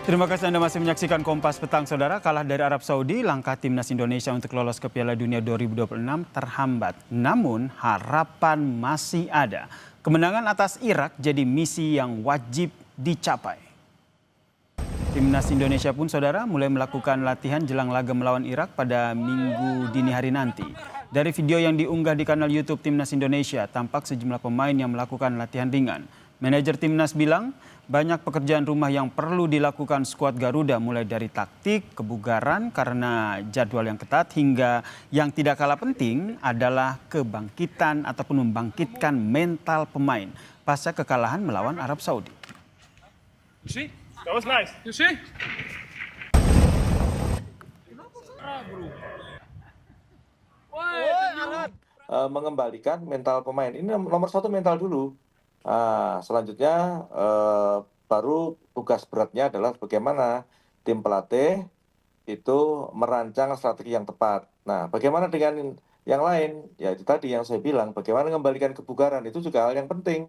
Terima kasih Anda masih menyaksikan Kompas Petang, Saudara. Kalah dari Arab Saudi, langkah timnas Indonesia untuk lolos ke Piala Dunia 2026 terhambat. Namun harapan masih ada. Kemenangan atas Irak jadi misi yang wajib dicapai. Timnas Indonesia pun, Saudara, mulai melakukan latihan jelang laga melawan Irak pada Minggu dini hari nanti. Dari video yang diunggah di kanal YouTube Timnas Indonesia, tampak sejumlah pemain yang melakukan latihan ringan. Manajer Timnas bilang, banyak pekerjaan rumah yang perlu dilakukan skuad Garuda, mulai dari taktik, kebugaran karena jadwal yang ketat, hingga yang tidak kalah penting adalah kebangkitan ataupun membangkitkan mental pemain pasca kekalahan melawan Arab Saudi. You see? That was nice. You see? Mengembalikan mental pemain. Ini nomor satu mental dulu. Selanjutnya baru tugas beratnya adalah bagaimana tim pelatih itu merancang strategi yang tepat. Nah, bagaimana dengan yang lain? Ya itu tadi yang saya bilang, bagaimana mengembalikan kebugaran itu juga hal yang penting.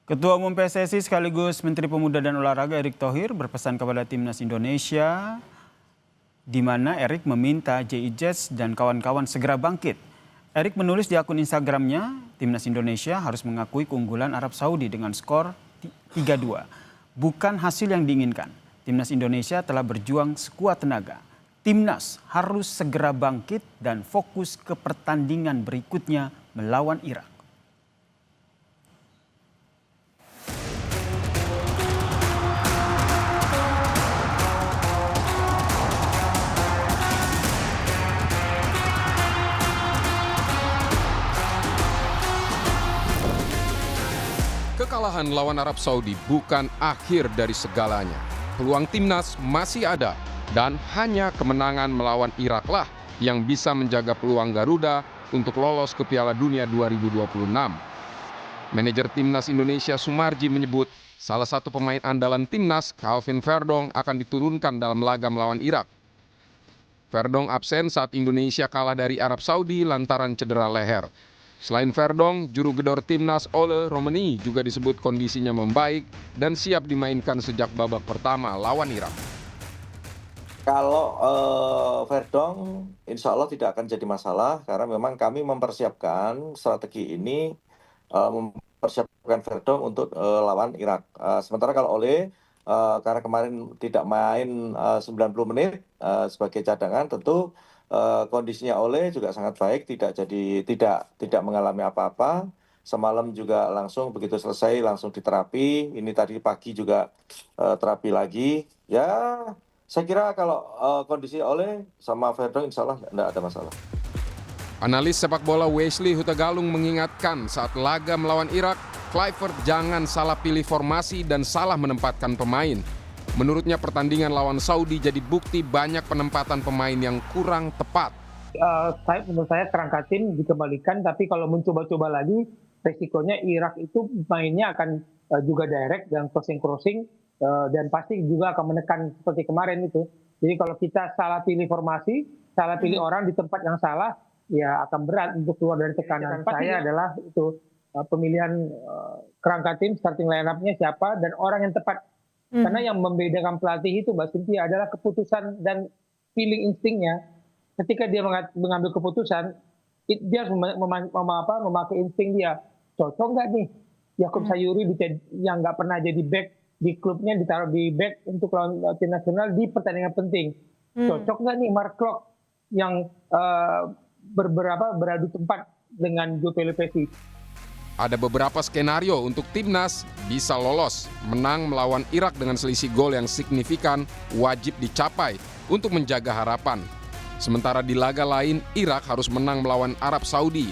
Ketua Umum PSSI sekaligus Menteri Pemuda dan Olahraga Erick Thohir berpesan kepada Timnas Indonesia, di mana Erick meminta JI Jets dan kawan-kawan segera bangkit. Erick menulis di akun Instagramnya, Timnas Indonesia harus mengakui keunggulan Arab Saudi dengan skor 3-2. Bukan hasil yang diinginkan. Timnas Indonesia telah berjuang sekuat tenaga. Timnas harus segera bangkit dan fokus ke pertandingan berikutnya melawan Irak. Kekalahan lawan Arab Saudi bukan akhir dari segalanya. Peluang timnas masih ada dan hanya kemenangan melawan Iraklah yang bisa menjaga peluang Garuda untuk lolos ke Piala Dunia 2026. Manajer timnas Indonesia Sumarji menyebut salah satu pemain andalan timnas, Calvin Verdong, akan diturunkan dalam laga melawan Irak. Verdong absen saat Indonesia kalah dari Arab Saudi lantaran cedera leher. Selain Verdong, juru gedor timnas Ole Romani juga disebut kondisinya membaik dan siap dimainkan sejak babak pertama lawan Irak. Kalau Verdong insya Allah tidak akan jadi masalah karena memang kami mempersiapkan strategi ini, mempersiapkan Verdong untuk lawan Irak. Sementara kalau Ole karena kemarin tidak main 90 menit sebagai cadangan, tentu kondisinya Ole juga sangat baik, tidak mengalami apa-apa. Semalam juga langsung begitu selesai langsung diterapi. Ini tadi pagi juga terapi lagi. Ya, saya kira kalau kondisi Ole sama Verdong insya Allah tidak ada masalah. Analis sepak bola Wesley Hutagalung mengingatkan saat laga melawan Irak, Kluivert jangan salah pilih formasi dan salah menempatkan pemain. Menurutnya pertandingan lawan Saudi jadi bukti banyak penempatan pemain yang kurang tepat. Menurut saya kerangka tim dikembalikan, tapi kalau mencoba-coba lagi, resikonya Irak itu mainnya akan juga direct dan crossing dan pasti juga akan menekan seperti kemarin itu. Jadi kalau kita salah pilih formasi, salah pilih orang di tempat yang salah, ya akan berat untuk keluar dari tekanan. Saya adalah itu pemilihan kerangka tim, starting line up-nya siapa dan orang yang tepat. Karena yang membedakan pelatih itu, Mbak Cynthia, adalah keputusan dan feeling instingnya. Ketika dia mengambil keputusan, dia harus memakai insting dia. Cocok nggak nih Yakub Sayuri yang nggak pernah jadi back di klubnya ditaruh di back untuk lawan tim nasional di pertandingan penting. Cocok nggak nih Mark Klok yang beradu tempat dengan Joe Pelopessi. Ada beberapa skenario untuk timnas bisa lolos. Menang melawan Irak dengan selisih gol yang signifikan wajib dicapai untuk menjaga harapan. Sementara di laga lain, Irak harus menang melawan Arab Saudi.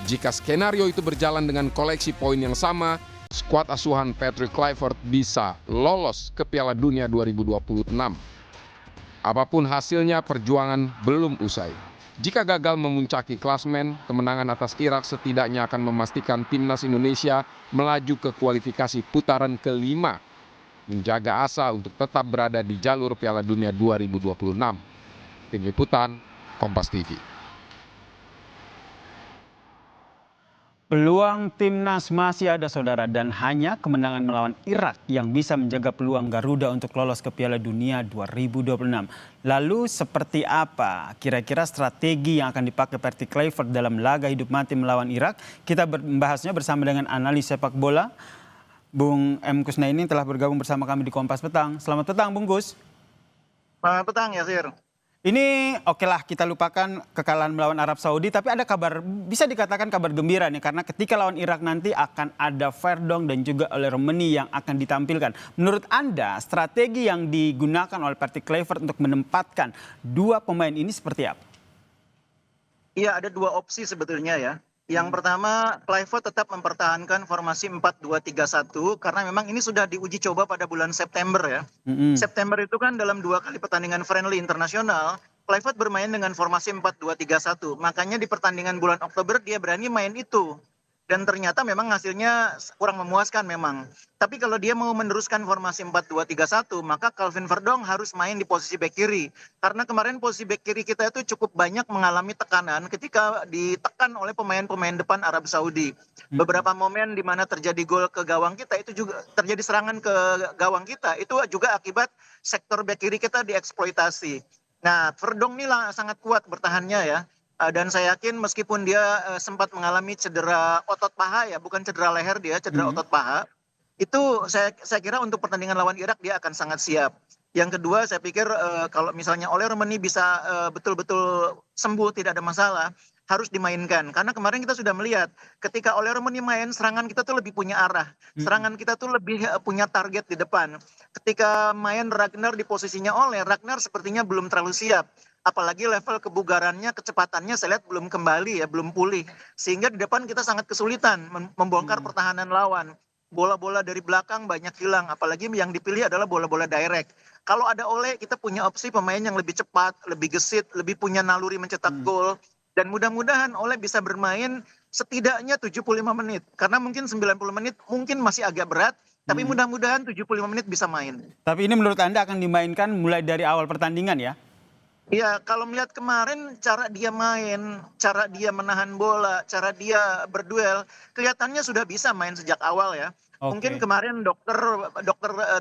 Jika skenario itu berjalan dengan koleksi poin yang sama, skuad asuhan Patrick Kluivert bisa lolos ke Piala Dunia 2026. Apapun hasilnya, perjuangan belum usai. Jika gagal memuncaki klasmen, kemenangan atas Irak setidaknya akan memastikan timnas Indonesia melaju ke kualifikasi putaran kelima, menjaga asa untuk tetap berada di jalur Piala Dunia 2026. Tim Liputan, Kompas TV. Peluang timnas masih ada saudara dan hanya kemenangan melawan Irak yang bisa menjaga peluang Garuda untuk lolos ke Piala Dunia 2026. Lalu seperti apa kira-kira strategi yang akan dipakai Perty Kluivert dalam laga hidup mati melawan Irak? Kita membahasnya bersama dengan analis sepak bola Bung M. Kusnaini telah bergabung bersama kami di Kompas Petang. Selamat petang Bung Gus. Selamat petang ya Sir. Ini oke lah kita lupakan kekalahan melawan Arab Saudi, tapi ada kabar, bisa dikatakan kabar gembira nih, karena ketika lawan Irak nanti akan ada Verdonk dan juga oleh Romani yang akan ditampilkan. Menurut Anda, strategi yang digunakan oleh Perty Kluivert untuk menempatkan dua pemain ini seperti apa? Iya, ada dua opsi sebetulnya ya. Yang pertama, Kluivert tetap mempertahankan formasi 4-2-3-1 karena memang ini sudah diuji coba pada bulan September ya. September itu kan dalam 2 kali pertandingan friendly internasional, Kluivert bermain dengan formasi 4-2-3-1. Makanya di pertandingan bulan Oktober dia berani main itu. Dan ternyata memang hasilnya kurang memuaskan memang. Tapi kalau dia mau meneruskan formasi 4-2-3-1, maka Calvin Verdonk harus main di posisi bek kiri. Karena kemarin posisi bek kiri kita itu cukup banyak mengalami tekanan ketika ditekan oleh pemain-pemain depan Arab Saudi. Beberapa momen di mana terjadi gol ke gawang kita, itu juga terjadi serangan ke gawang kita, itu juga akibat sektor bek kiri kita dieksploitasi. Nah, Verdonk ini sangat kuat bertahannya ya. Dan saya yakin meskipun dia sempat mengalami cedera otot paha ya, bukan cedera leher dia, cedera otot paha. Itu saya kira untuk pertandingan lawan Irak dia akan sangat siap. Yang kedua saya pikir kalau misalnya Ole Romani bisa betul-betul sembuh tidak ada masalah, harus dimainkan. Karena kemarin kita sudah melihat ketika Ole Romani main, serangan kita tuh lebih punya arah. Serangan kita tuh lebih punya target di depan. Ketika main Ragnar di posisinya Ole, Ragnar sepertinya belum terlalu siap. Apalagi level kebugarannya, kecepatannya saya lihat belum kembali ya, belum pulih. Sehingga di depan kita sangat kesulitan membongkar pertahanan lawan. Bola-bola dari belakang banyak hilang, apalagi yang dipilih adalah bola-bola direct. Kalau ada Ole, kita punya opsi pemain yang lebih cepat, lebih gesit, lebih punya naluri mencetak gol. Dan mudah-mudahan Ole bisa bermain setidaknya 75 menit. Karena mungkin 90 menit mungkin masih agak berat, tapi mudah-mudahan 75 menit bisa main. Tapi ini menurut Anda akan dimainkan mulai dari awal pertandingan ya? Ya, kalau melihat kemarin cara dia main, cara dia menahan bola, cara dia berduel, kelihatannya sudah bisa main sejak awal ya. Mungkin kemarin dokter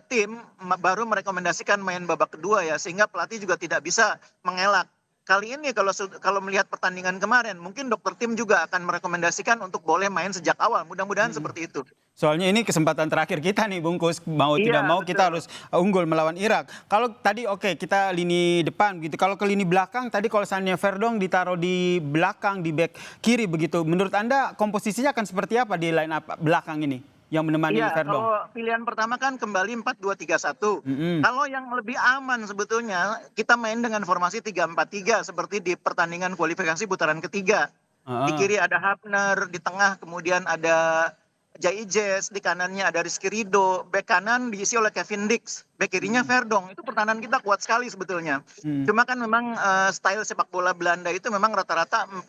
tim baru merekomendasikan main babak kedua ya, sehingga pelatih juga tidak bisa mengelak. Kali ini kalau melihat pertandingan kemarin, mungkin dokter tim juga akan merekomendasikan untuk boleh main sejak awal. Mudah-mudahan seperti itu. Soalnya ini kesempatan terakhir kita nih Bungkus, mau tidak mau kita harus unggul melawan Irak. Kalau tadi kita lini depan gitu, kalau ke lini belakang tadi kalau misalnya Verdonk ditaruh di belakang di back kiri begitu, menurut Anda komposisinya akan seperti apa di line up belakang ini yang menemani Verdonk? Kalau pilihan pertama kan kembali 4-2-3-1. Kalau yang lebih aman sebetulnya kita main dengan formasi 3-4-3 seperti di pertandingan kualifikasi putaran ketiga. Di kiri ada Hafner, di tengah kemudian ada Jaijes, di kanannya ada Rizky Ridho, bek kanan diisi oleh Kevin Dix, bek kirinya Verdonk. Itu pertahanan kita kuat sekali sebetulnya. Cuma kan memang style sepak bola Belanda itu memang rata-rata 4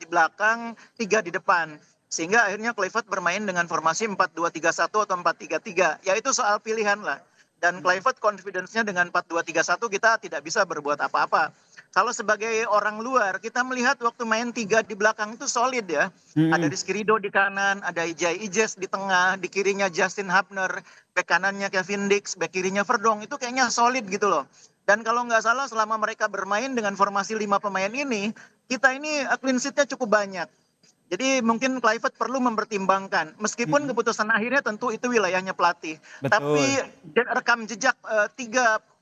di belakang, 3 di depan. Sehingga akhirnya Kluivert bermain dengan formasi 4-2-3-1 atau 4-3-3. Ya itu soal pilihan lah. Dan Kluivert confidence-nya dengan 4-2-3-1 kita tidak bisa berbuat apa-apa. Kalau sebagai orang luar, kita melihat waktu main 3 di belakang itu solid ya. Ada Rizky Ridho di kanan, ada Jaijes di tengah, di kirinya Justin Hafner, bek kanannya Kevin Dix, bek kirinya Verdonk, itu kayaknya solid gitu loh. Dan kalau nggak salah selama mereka bermain dengan formasi 5 pemain ini, kita ini clean sheet-nya cukup banyak. Jadi mungkin Kluivert perlu mempertimbangkan, meskipun keputusan akhirnya tentu itu wilayahnya pelatih. Betul. Tapi rekam jejak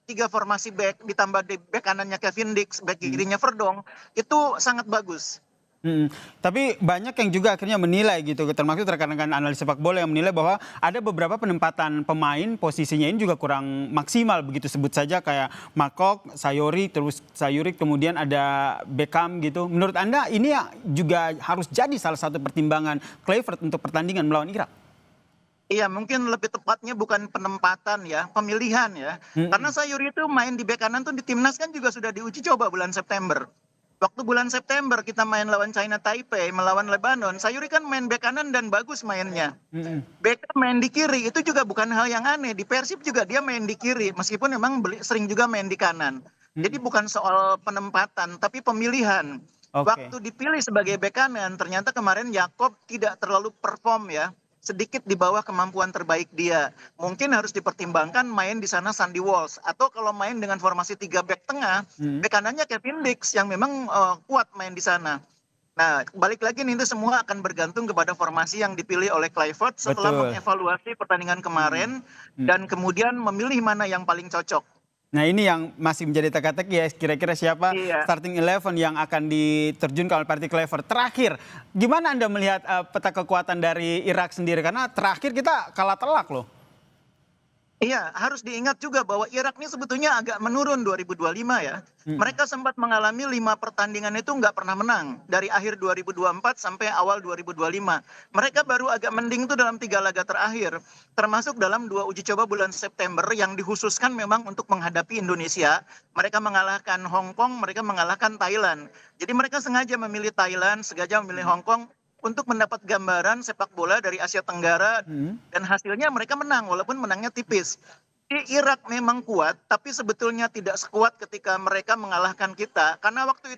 tiga formasi back ditambah di back kanannya Kevin Dix, back kirinya Verdonk, itu sangat bagus. Tapi banyak yang juga akhirnya menilai gitu, termasuk rekan-rekan analis sepak bola yang menilai bahwa ada beberapa penempatan pemain posisinya ini juga kurang maksimal begitu, sebut saja kayak Makok, Sayuri, kemudian ada Beckham gitu. Menurut Anda ini juga harus jadi salah satu pertimbangan Kluivert untuk pertandingan melawan Irak? Iya, mungkin lebih tepatnya bukan penempatan ya, pemilihan ya. Karena Sayuri itu main di bek kanan tuh di timnas kan juga sudah diuji coba bulan September. Waktu bulan September kita main lawan China Taipei, melawan Lebanon, Sayuri kan main bek kanan dan bagus mainnya. Beckham main di kiri, itu juga bukan hal yang aneh. Di Persib juga dia main di kiri, meskipun memang sering juga main di kanan. Jadi bukan soal penempatan, tapi pemilihan. Oke. Waktu dipilih sebagai bek kanan, ternyata kemarin Yakob tidak terlalu perform ya. Sedikit di bawah kemampuan terbaik dia. Mungkin harus dipertimbangkan main di sana Sandy Walsh. Atau kalau main dengan formasi 3 bek tengah, bek kanannya Kevin Dix yang memang kuat main di sana. Nah, balik lagi nih, itu semua akan bergantung kepada formasi yang dipilih oleh Clifford setelah Betul. mengevaluasi pertandingan kemarin dan kemudian memilih mana yang paling cocok. Nah ini yang masih menjadi teka-teki ya, kira-kira siapa Iya. starting 11 yang akan diterjunkan oleh Patty Clifford. Terakhir, gimana Anda melihat peta kekuatan dari Irak sendiri? Karena terakhir kita kalah telak loh. Iya, harus diingat juga bahwa Irak ini sebetulnya agak menurun 2025 ya. Mereka sempat mengalami 5 pertandingan itu nggak pernah menang. Dari akhir 2024 sampai awal 2025. Mereka baru agak mending tuh dalam 3 laga terakhir. Termasuk dalam 2 uji coba bulan September yang dikhususkan memang untuk menghadapi Indonesia. Mereka mengalahkan Hong Kong, mereka mengalahkan Thailand. Jadi mereka sengaja memilih Thailand, sengaja memilih Hong Kong untuk mendapat gambaran sepak bola dari Asia Tenggara dan hasilnya mereka menang walaupun menangnya tipis. Di Irak memang kuat tapi sebetulnya tidak sekuat ketika mereka mengalahkan kita karena waktu